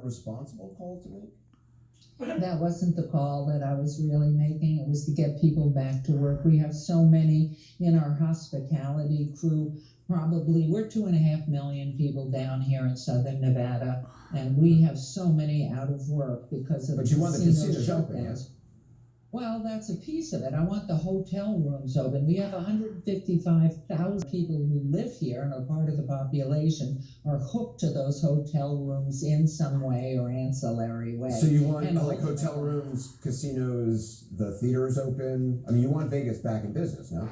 a responsible call to make? That wasn't the call that I was really making. It was to get people back to work. We have so many in our hospitality crew. Probably we're 2.5 million people down here in Southern Nevada, and we have so many out of work because of But you want the casinos open, yes? Well, that's a piece of it. I want the hotel rooms open. We have 155,000 people who live here and are part of the population are hooked to those hotel rooms in some way or ancillary way. So you want like hotel rooms, casinos, the theaters open? I mean, you want Vegas back in business, no?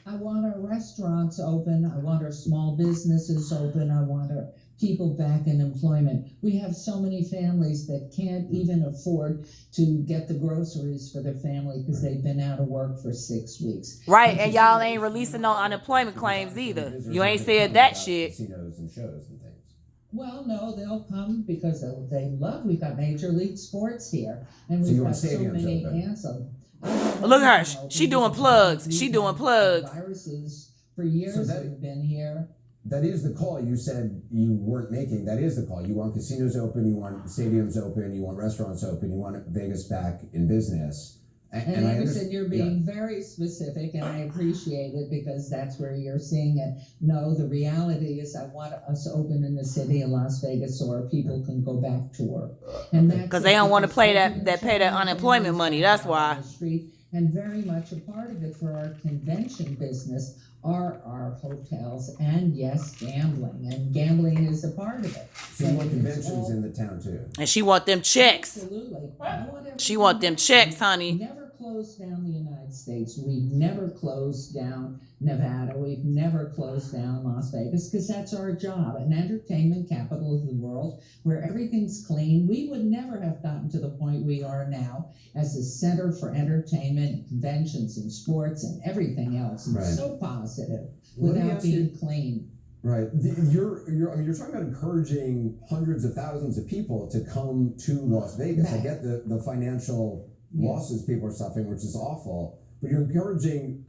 I want our restaurants open. I want our small businesses open. I want our people back in employment. We have so many families that can't even afford to get the groceries for their family because they've been out of work for 6 weeks. Right, and y'all ain't releasing no unemployment claims either. You ain't said that shit. Casinos and shows and things. Well, no, they'll come because they love. We've got Major League Sports here, and we've got so many ancillary. Look at her. She doing plugs. She doing plugs. Viruses for years have been here. That is the call you said you weren't making. That is the call. You want casinos open, you want stadiums open, you want restaurants open, you want Vegas back in business. And I understand you're being very specific, and I appreciate it because that's where you're seeing it. No, the reality is I want us open in the city of Las Vegas so our people can go back to work. And because they don't want to pay that unemployment money. That's why. And very much a part of it for our convention business are our hotels and yes, gambling. And gambling is a part of it. So you want conventions in the town too. And she want them checks. Absolutely. She want them checks, honey. We've never closed down the United States. We've never closed down Nevada. We've never closed down Las Vegas because that's our job. An entertainment capital of the world where everything's clean. We would never have gotten to the point we are now as a center for entertainment, conventions and sports and everything else. It's so positive without being clean. Right. You're talking about encouraging hundreds of thousands of people to come to Las Vegas. I get the financial losses people are suffering, which is awful. But you're encouraging,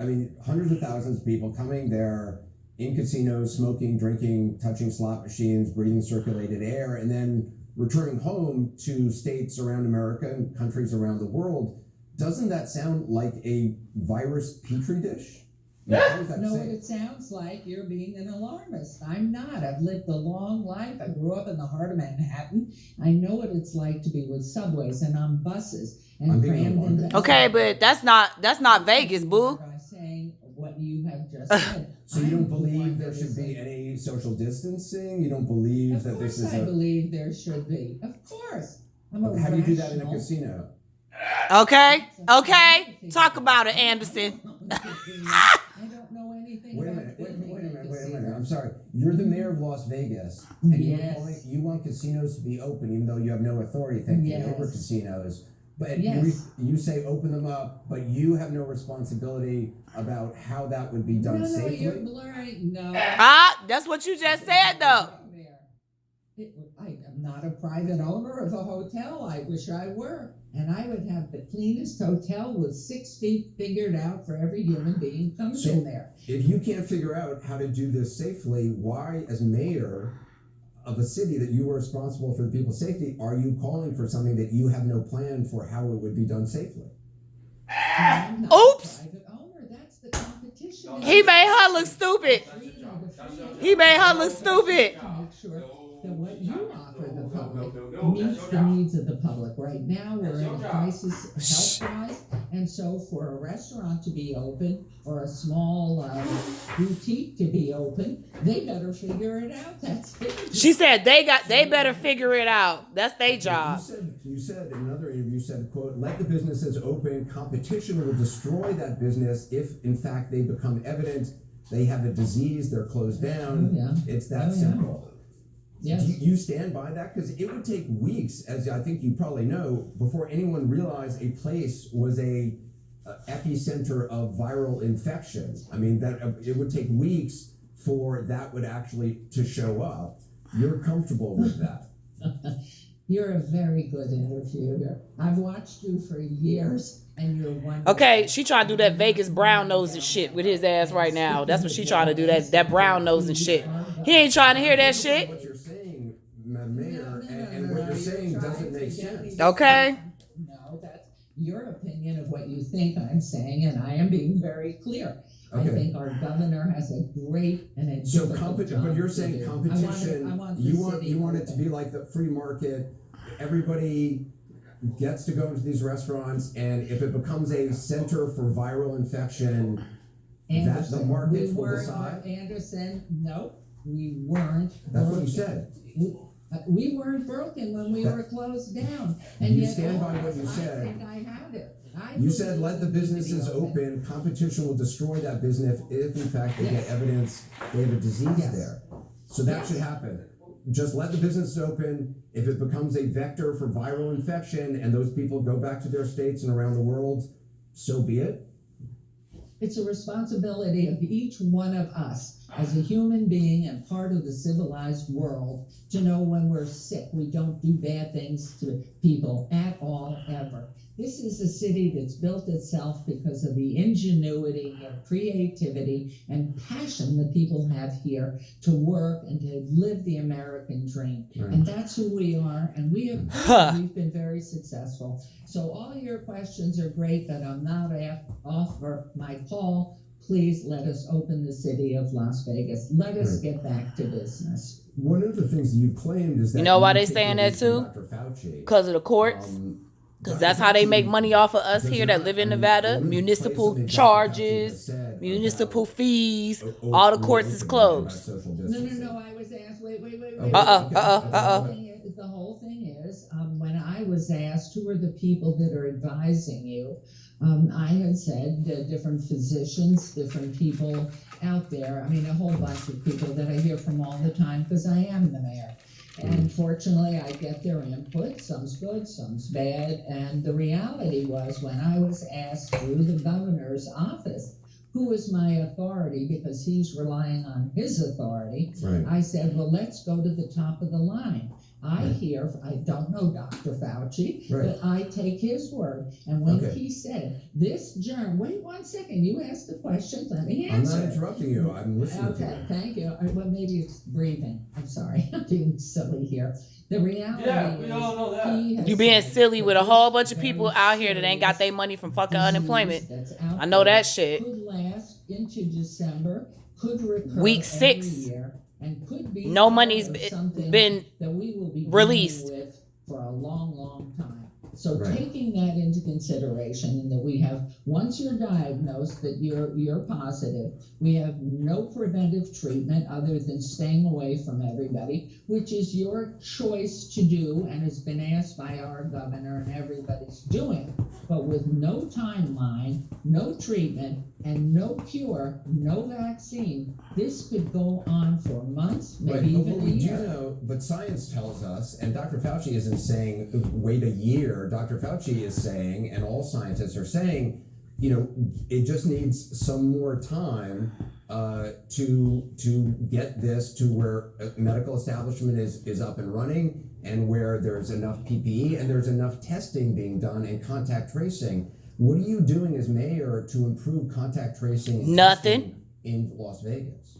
hundreds of thousands of people coming there in casinos, smoking, drinking, touching slot machines, breathing circulated air, and then returning home to states around America and countries around the world. Doesn't that sound like a virus petri dish? No, it sounds like you're being an alarmist. I'm not. I've lived a long life. I grew up in the heart of Manhattan. I know what it's like to be with subways and on buses and crammed into. Okay, but that's not Vegas, boo. By saying what you have just said. So you don't believe there should be any social distancing? You don't believe that this is Of course I believe there should be. Of course. How do you do that in a casino? Okay. Talk about it, Anderson. I don't know anything. Wait a minute. I'm sorry. You're the mayor of Las Vegas, and you want casinos to be open, even though you have no authority, thankfully, over casinos. But you say open them up, but you have no responsibility about how that would be done safely. No, you're blurring. No. That's what you just said, though. I am not a private owner of a hotel. I wish I were. And I would have the cleanest hotel with 6 feet figured out for every human being comes in there. If you can't figure out how to do this safely, why, as mayor of a city that you are responsible for the people's safety, are you calling for something that you have no plan for how it would be done safely? Oops! That's the competition. He made her look stupid. That what you offer the public meets the needs of the public. Right now, we're in a crisis health-wise, and so for a restaurant to be open or a small boutique to be open, they better figure it out. That's it. She said they better figure it out. That's their job. You said in another interview, you said, quote, let the businesses open. Competition will destroy that business if, in fact, they become evident they have a disease, they're closed down. It's that simple. Yes. Do you stand by that? Because it would take weeks, as I think you probably know, before anyone realized a place was a epicenter of viral infection. That it would take weeks for that would actually to show up. You're comfortable with that? You're a very good interviewer. I've watched you for years, and you're wonderful. Okay, she trying to do that Vegas brown nose and shit with his ass right now. That's what she trying to do, that brown nose and shit. He ain't trying to hear that shit. What you're saying, Mayor, and what you're saying tried doesn't to make get sense. me- Okay. No, that's your opinion of what you think I'm saying, and I am being very clear. I Okay. think our governor has a great and a So difficult job but you're to saying do. competition. I want the you want city it to open. be like the free market. Everybody gets to go into these restaurants, and if it becomes a center for viral infection, that the Anderson, markets we will weren't, decide. Anderson, no, we weren't. That's what broken. you said. We weren't broken when we That- were closed down, and You yet stand by all what you of us- said. I think I have it. You said let the believe we need to be businesses open. Competition will destroy that business if in fact they Yes. get evidence they have a disease Yes. there. So that Yes. should happen. Just let the businesses open. If it becomes a vector for viral infection and those people go back to their states and around the world, so be it. It's a responsibility of each one of us as a human being and part of the civilized world to know when we're sick. We don't do bad things to people at all, ever. This is a city that's built itself because of the ingenuity and creativity and passion that people have here to work and to live the American dream. Right. And that's who we are, and we've been very successful. So all your questions are great, but I'm not off for my call. Please let us open the city of Las Vegas. Let us Right. get back to business. One of the things you've claimed is that You know why they take saying your that lead from too? Dr. Fauci. Because of the courts. Because that's how they make money off of us here that live in Nevada. Municipal charges, municipal fees. All the courts is closed. No, I was asked, wait. The whole thing is, when I was asked who are the people that are advising you, I had said different physicians, different people out there. I mean, a whole bunch of people that I hear from all the time because I am the mayor. And fortunately, I get their input. Some's good, some's bad. And the reality was when I was asked through the governor's office, who is my authority because he's relying on his authority, Right. I said, well, let's go to the top of the line. I don't know Dr. Fauci, Right. but I take his word. And when Okay. he said, this germ, wait 1 second, you asked the question, let me I'm answer not it. interrupting you. I'm listening to Okay, you. thank you. Well, maybe it's breathing. I'm sorry. I'm being silly here. The reality Yeah, we is all know that. he has You being said silly with a that whole this bunch of people very out here that ain't got their money from fucking disease unemployment. that's out I know there that shit. could last into December, could recur Week every 6. year, and could be No part money's of something been that we will be released. dealing with for a long, long time. So Right. taking that into consideration, and that we have, once you're diagnosed that you're positive, we have no preventive treatment other than staying away from everybody, which is your choice to do and has been asked by our governor and everybody's doing, but with no timeline, no treatment, and no cure, no vaccine. This could go on for months, Right, maybe but even what a we do year. know, but science tells us, and Dr. Fauci isn't saying wait a year. Dr. Fauci is saying, and all scientists are saying, it just needs some more time to get this to where a medical establishment is up and running, and where there's enough PPE and there's enough testing being done and contact tracing. What are you doing as mayor to improve contact tracing and Nothing. testing in Las Vegas?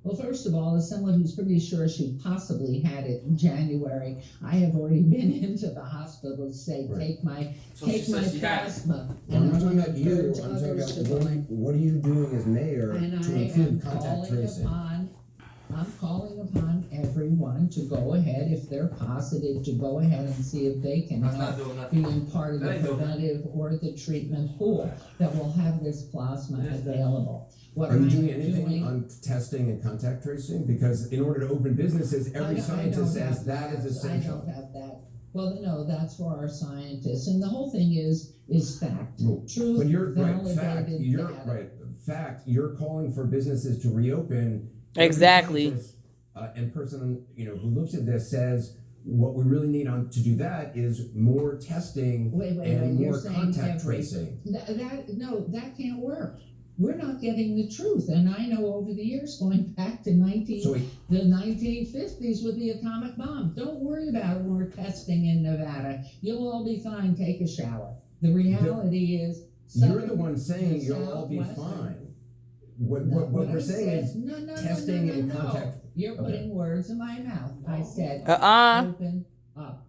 Well, first of all, as someone who's pretty sure she possibly had it in January, I have already been into the hospital to say, Right. take my So she said she had it. plasma. I'm not And talking about I you. urge I'm talking others about to go what are you doing as mayor And to I improve am contact tracing? I'm calling upon everyone to go ahead, if they're positive, to go ahead and see if they can That's help not doing nothing. being part of the That ain't doing preventive or the treatment pool that will have this plasma available. What Are you I doing am anything on testing and contact tracing? Because in order to open businesses, I every don't scientist says have that is essential. I don't have that. Well, no, that's for our scientists, and the whole thing is fact, Well, truth, But you're right, validated fact, data. fact, you're calling for businesses to reopen. Every Exactly. scientist, and person, who looks at this says, what we really need to do that is more testing Wait, and you're more saying contact every- tracing. That can't work. We're not getting the truth, and I know over the years, going back to So wait, the 1950s with the atomic bomb. Don't worry about it when we're testing in Nevada. You'll all be fine. Take a shower. The reality is, you're the one saying the you'll all be Southwestern- fine. What No, we're I saying said- is no, testing and no. contact. You're Okay. putting words in my mouth. I said, Uh-uh. open up.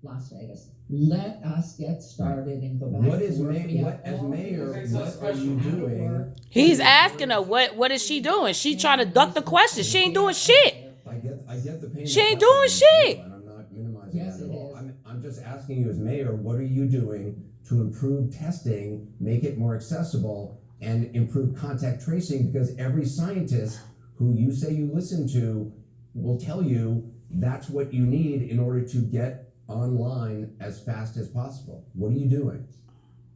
Las Vegas. Let us get started and go back What to is work. We have what as all mayor? these What are you out of doing? work. He's asking her what is she doing? She trying to duck the question. She ain't doing shit. I get the pain. She ain't that's doing happening, shit. and I'm not minimizing Yes, that at it all. is. I'm just asking you as mayor, what are you doing to improve testing, make it more accessible, and improve contact tracing? Because every scientist who you say you listen to will tell you that's what you need in order to get online as fast as possible. What are you doing?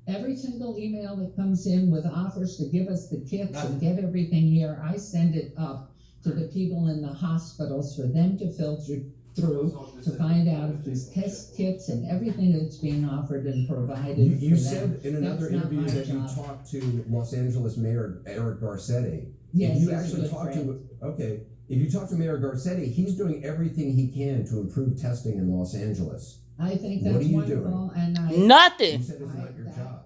Every single email that comes in with offers to give us the kits and get everything here, I send it up to the people in the hospitals for them to filter through to find out if these test kits and everything that's being offered and provided. You for said them. in another That's not interview my that you job. talked to Los Angeles Mayor Eric Garcetti. Yes, If you he's a actually good talk friend. if you talk to Mayor Garcetti, he's doing everything he can to improve testing in Los Angeles. I think What that's are you wonderful, and I. You Nothing. said it's not your job.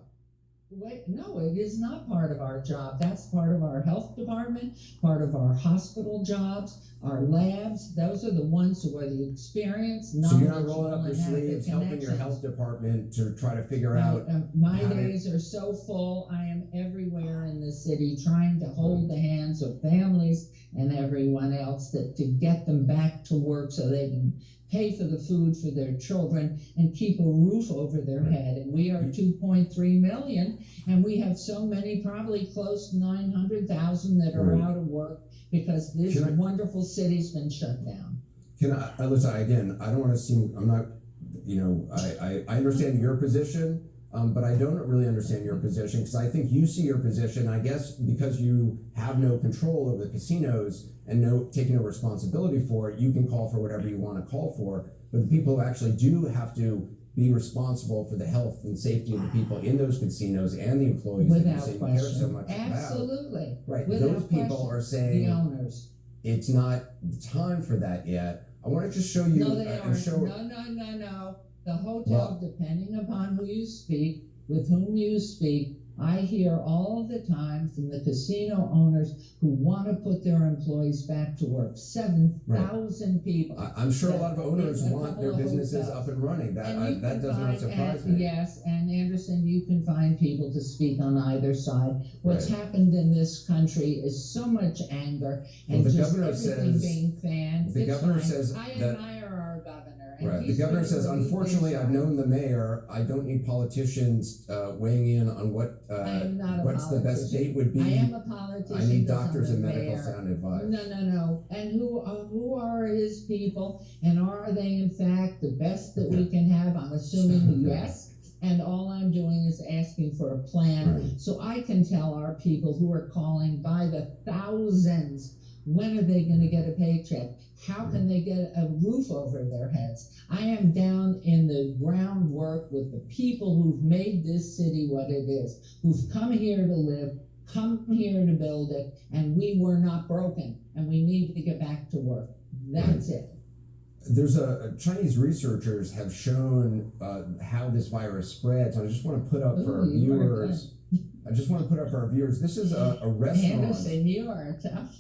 Wait, no, it is not part of our job. That's part of our health department, part of our hospital jobs, our labs. Those are the ones who are the experienced, So you're not knowledgeable, rolling up your and have the sleeves, helping your connections. health department to try to figure out. My how to- days are so full. I am everywhere in the city trying to hold the hands of families and everyone else to get them back to work so they can pay for the food for their children and keep a roof over their Right. head. And we are 2.3 million, and we have so many, probably close to 900,000 that are Right. out of work because this Can I- wonderful city's been shut down. Can I listen again? I don't want to seem. I'm not. I understand your position, but I don't really understand your position because I think you see your position. I guess because you have no control over the casinos and taking no responsibility for it, you can call for whatever you want to call for. But the people who actually do have to be responsible for the health and safety of the people in those casinos and the employees that you Without say you care so question. much about. Absolutely. Right. Without Those people question. are saying The owners. it's not the time for that yet. I want to just show you No, they and aren't. show. No. The hotel, depending upon who you speak, with whom you speak, I hear all the time from the casino owners who want to put their employees back to work. 7,000 people. I'm sure a lot of owners In a want couple their of businesses hotels. up and running. And you That can does not find- surprise and, me. Yes, and Anderson, you can find people to speak on either side. What's Right. happened in this country is so much anger and Well, the just governor everything says- being fanned. the It's governor fine. says I that- admire our governor. And Right. The he's governor been says, doing unfortunately, things I've right. known the mayor. I don't need politicians weighing in on what I am not a what's the best politician. date would be. I am a politician. I need but doctors I'm and the medical mayor. sound advice. No. And who are his people? And are they in fact the best that we can have? I'm assuming yes. And all I'm doing is asking for a plan Right. so I can tell our people who are calling by the thousands, when are they going to get a paycheck? How can they get a roof over their heads? I am down in the groundwork with the people who've made this city what it is, who've come here to live, come here to build it, and we were not broken, and we need to get back to work. That's it. There's Chinese researchers have shown how this virus spreads. I just want to put up for our Ooh, you are viewers. I just want to put up for our viewers. This is a restaurant. Anderson, you are tough.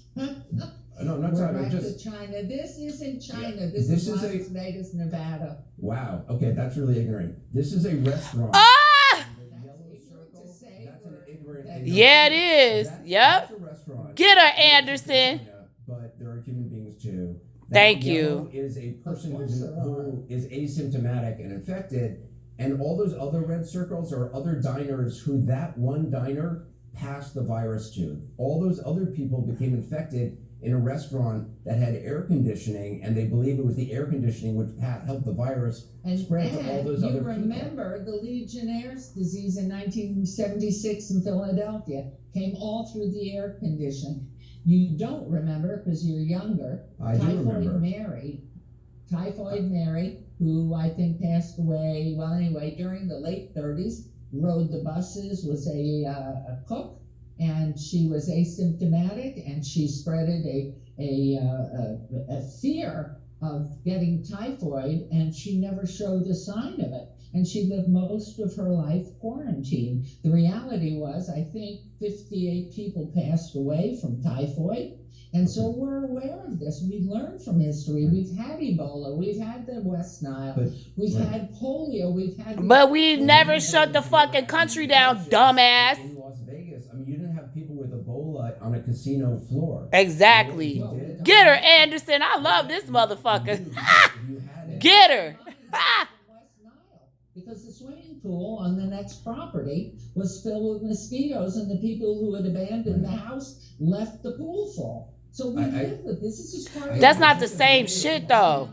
No, I'm not We're talking. back Just to China. This isn't China. Yeah. This This is is Las Vegas, Nevada. wow. Okay, that's really ignorant. This is a restaurant. Ah! The yellow circle, to say that's an we're- ignorant. Yeah, it is. That's Yep. a restaurant. Get her, Anderson. But there are human beings too. That Thank yellow you. Is a person Of course there who is asymptomatic and infected, and all those other red circles are other diners who that one diner passed the virus to. All those other people became infected in a restaurant that had air conditioning, and they believe it was the air conditioning which helped the virus And, spread to all those you other people. remember the Legionnaire's disease in 1976 in Philadelphia came all through the air conditioning. You don't remember because you're younger. I do remember. Typhoid Mary, who I think passed away, well, anyway, during the late 30s, rode the buses, was a cook, and she was asymptomatic, and she spreaded a fear of getting typhoid, and she never showed a sign of it. And she lived most of her life quarantined. The reality was, I think 58 people passed away from typhoid, And so we're aware of this. We've learned from history. We've had Ebola. We've had the West Nile. We've had polio. We've had. But we've never shut the fucking country down, dumbass. In Las Vegas, I mean, you didn't have people with Ebola on a casino floor. Exactly. Get her, Anderson. I love this motherfucker. Get her. Because the swimming pool on the next property was filled with mosquitoes, and the people who had abandoned the house left the pool full. So we live with this. Is just part of That's not the same shit, though.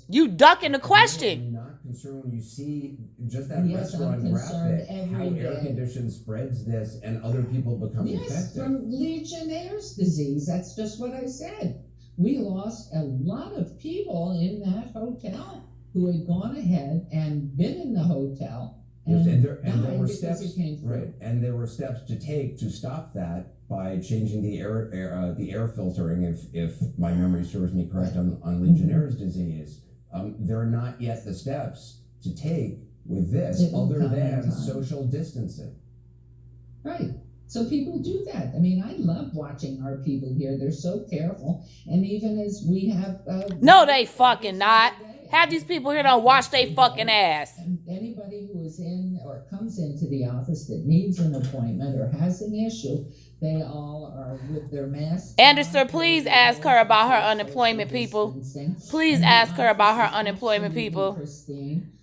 You ducking the question. I'm not concerned when you see just that restaurant graphic, how air conditioned spreads this and other people become infected. From Legionnaire's disease. That's just what I said. We lost a lot of people in that hotel who had gone ahead and been in the hotel. And there were steps, right? And there were steps to take to stop that by changing the air filtering. If my memory serves me correct on Legionnaire's disease, there are not yet the steps to take with this other than social distancing. Right. So people do that. I mean, I love watching our people here. They're so careful, and even as we have. No, they fucking not. Have these people here don't wash their fucking ass. And anybody who is in or comes into the office that needs an appointment or has an issue, they all are with their masks. Anderson, please ask her about her unemployment people. Please ask her about her unemployment people.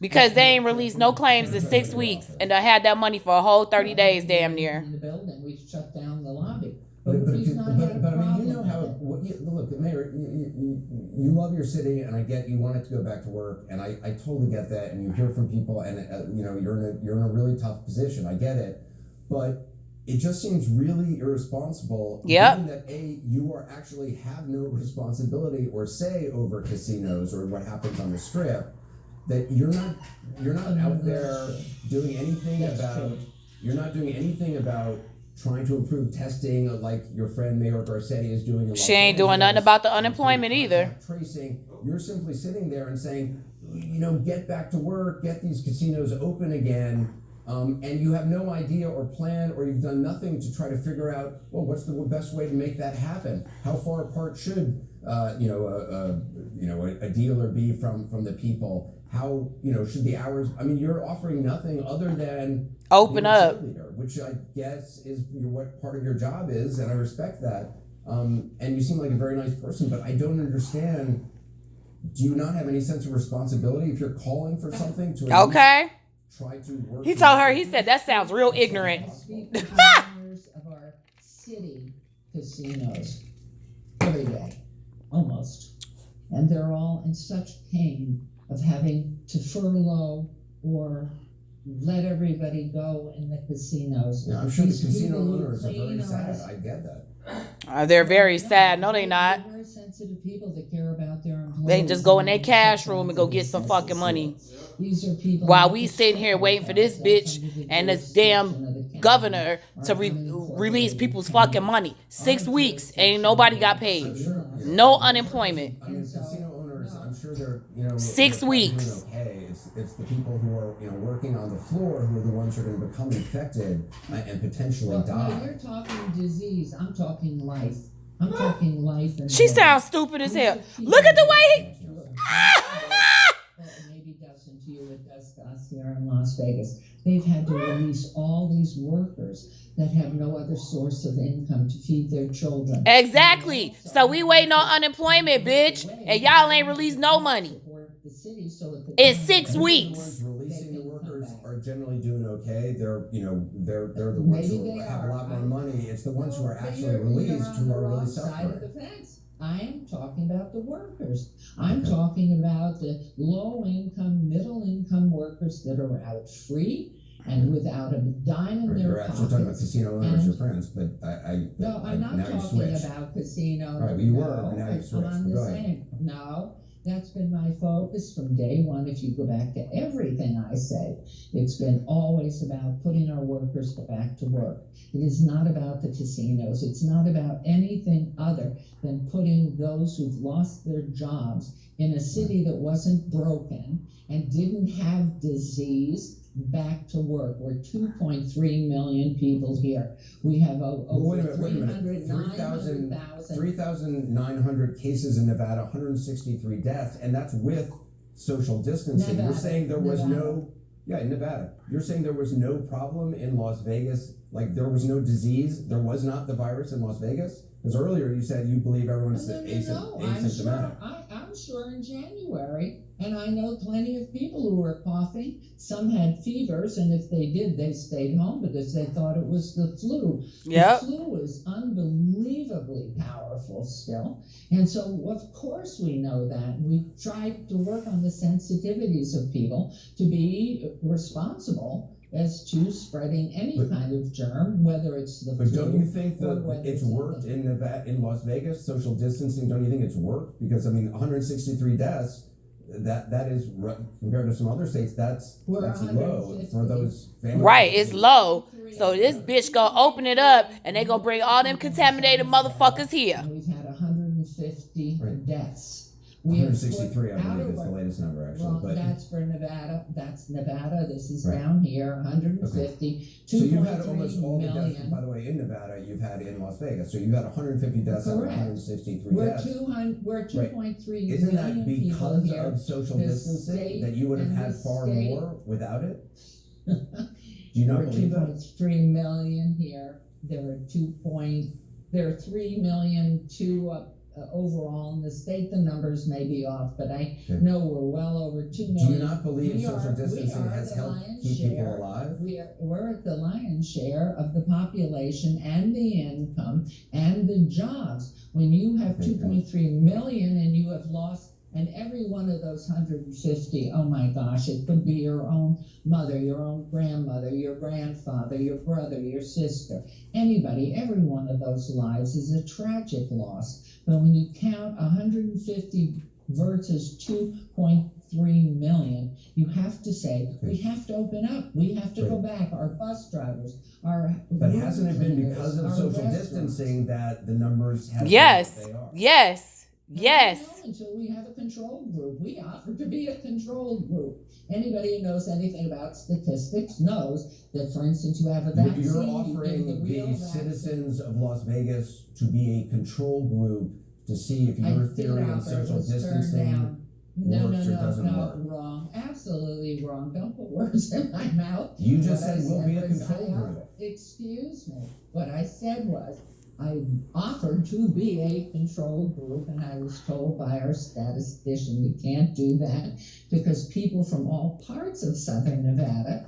Because they ain't released no claims in 6 weeks and they had that money for a whole 30 days damn near. In the building, we've shut down the lobby. But I mean, you know how, look, Mayor, you love your city, and I get you want it to go back to work, and I totally get that, and you hear from people, and you know, you're in a really tough position. I get it, but it just seems really irresponsible. Given that you are actually have no responsibility or say over casinos or what happens on the Strip, that you're not out there doing anything about. You're not doing anything about trying to improve testing, like your friend Mayor Garcetti is doing. She ain't doing nothing about the unemployment either. Tracing, you're simply sitting there and saying, you know, get back to work, get these casinos open again, and you have no idea or plan, or you've done nothing to try to figure out, well, what's the best way to make that happen? How far apart should a dealer be from the people? How, should the hours, I mean, you're offering nothing other than open up, which I guess is what part of your job is, and I respect that. And you seem like a very nice person, but I don't understand. Do you not have any sense of responsibility if you're calling for something to try to work? He told her, he said, that sounds real ignorant. Of our city casinos every day, almost. And they're all in such pain of having to furlough or let everybody go in the casinos. Yeah, I'm sure the casino owners are very sad. I get that. They're very sad. No, they not. They're very sensitive people that care about their employees. They just go in their cash room and go get some fucking money. These are people while we sitting here waiting for this bitch and this damn governor to release people's fucking money. 6 weeks, ain't nobody got paid. No unemployment. I mean, casino owners, I'm sure they're, 6 weeks. Okay, it's the people who are, working on the floor who are the ones who are going to become infected and potentially die. No, you're talking disease. I'm talking life. I'm talking life. And she sounds stupid as hell. Look at the way he. Maybe doesn't to you, it does to us here in Las Vegas. They've had to release all these workers that have no other source of income to feed their children. Exactly. So we waiting on unemployment, bitch, and y'all ain't released no money in 6 weeks. Releasing the workers are generally doing okay. They're the ones who have a lot more money. It's the ones who are actually released who are really suffering. I am talking about the workers. I'm talking about the low-income, middle-income workers that are out free and without a dime in their pockets. You're talking about casino owners, your friends, but No, I'm not talking about casino. Right, but you were, but now you've switched. I'm the same. No, that's been my focus from day one. If you go back to everything I say, it's been always about putting our workers back to work. It is not about the casinos. It's not about anything other than putting those who've lost their jobs in a city that wasn't broken and didn't have disease back to work. We're 2.3 million people here. We have over 309,000 3,900 cases in Nevada, 163 deaths, and that's with social distancing. You're saying there was in Nevada. You're saying there was no problem in Las Vegas, like there was no disease, there was not the virus in Las Vegas? Because earlier you said you believe everyone's asymptomatic. I'm sure in January, and I know plenty of people who were coughing. Some had fevers, and if they did, they stayed home because they thought it was the flu. Yep. The flu is unbelievably powerful still. And so, of course, we know that. We tried to work on the sensitivities of people to be responsible as to spreading any kind of germ, whether it's the flu. But don't you think that it's worked in Nevada, in Las Vegas, social distancing? Don't you think it's worked? Because 163 deaths, that is compared to some other states, that's low for those families. Right, it's low. So this bitch gonna open it up, and they gonna bring all them contaminated motherfuckers here. And we've had 150 deaths. 163, I believe, is the latest number, actually. Well, but that's for Nevada. That's Nevada. This is down here, 150. Okay. So you've had 2.3 almost all the deaths, million. by the way, in Nevada, you've had in Las Vegas. So you've had 150 deaths out of 163 deaths. We're 2.3 Isn't million that people because here. of social The distancing state that you would have and had the far state- more without it? Do you not We're believe that? 2.3 million here. There are 3 million overall in the state. The numbers may be off, but I know we're well over 2 million. Do you not believe social distancing has helped keep people alive? We're at the lion's share of the population and the income and the jobs. When you have 2.3 million and you have lost, and every one of those 150, oh my gosh, it could be your own mother, your own grandmother, your grandfather, your brother, your sister, anybody, every one of those lives is a tragic loss. But when you count 150 versus 2.3 million, you have to say, we have to open up. We have to go back. Our bus drivers, But hasn't it been because of social distancing that the numbers have Yes. been what they are? Yes. Yes. No, until we have a control group. We offer to be a control group. Anybody who knows anything about statistics knows that, for instance, you have a vaccine. You're offering the citizens of Las Vegas to be a control group to see if your theory of social distancing works or doesn't work. Wrong. Absolutely wrong. Don't put words in my mouth. You just said we'll be a control group. Excuse me. What I said was, I offered to be a control group, and I was told by our statistician we can't do that because people from all parts of Southern Nevada